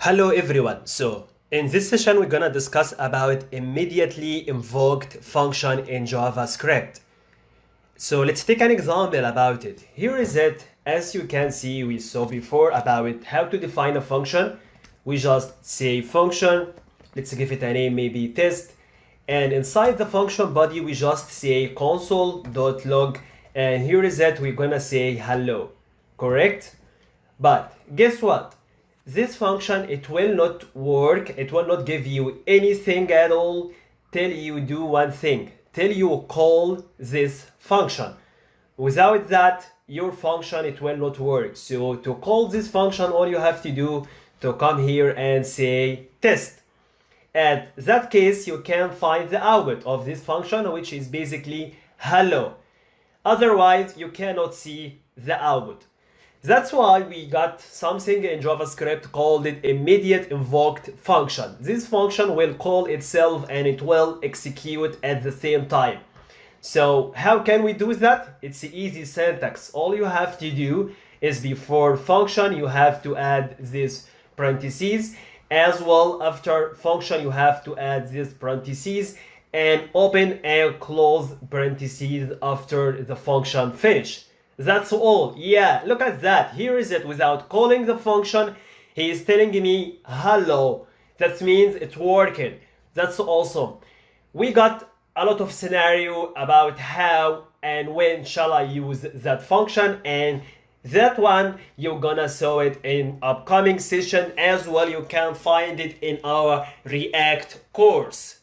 Hello everyone. So in this session we're gonna discuss about immediately invoked function in JavaScript. So let's take an example about it. Here is it. As you can see, we saw before about how to define a function. We just say function. Let's give it a name, maybe test. And inside the function body, we just say console.log. And here is it. We're gonna say hello. Correct? But guess what? This function, it will not work. It will not give you anything at all till you do one thing, till you call this function. Without that, your function, it will not work. So to call this function, all you have to do to come here and say test. At that case, you can find the output of this function, which is basically hello. Otherwise, you cannot see the output. That's why we got something in JavaScript called it immediate invoked function. This function will call itself and it will execute at the same time. So how can we do that? It's easy syntax. All you have to do is before function you have to add this parentheses, as well after function you have to add this parentheses and open and close parentheses after the function finish. That's all. Yeah, look at that. Here is it. Without calling the function, he is telling me hello. That means it's working. That's awesome. We got a lot of scenario about how and when shall I use that function, and that one you're gonna saw it in upcoming session as well. You can find it in our React course.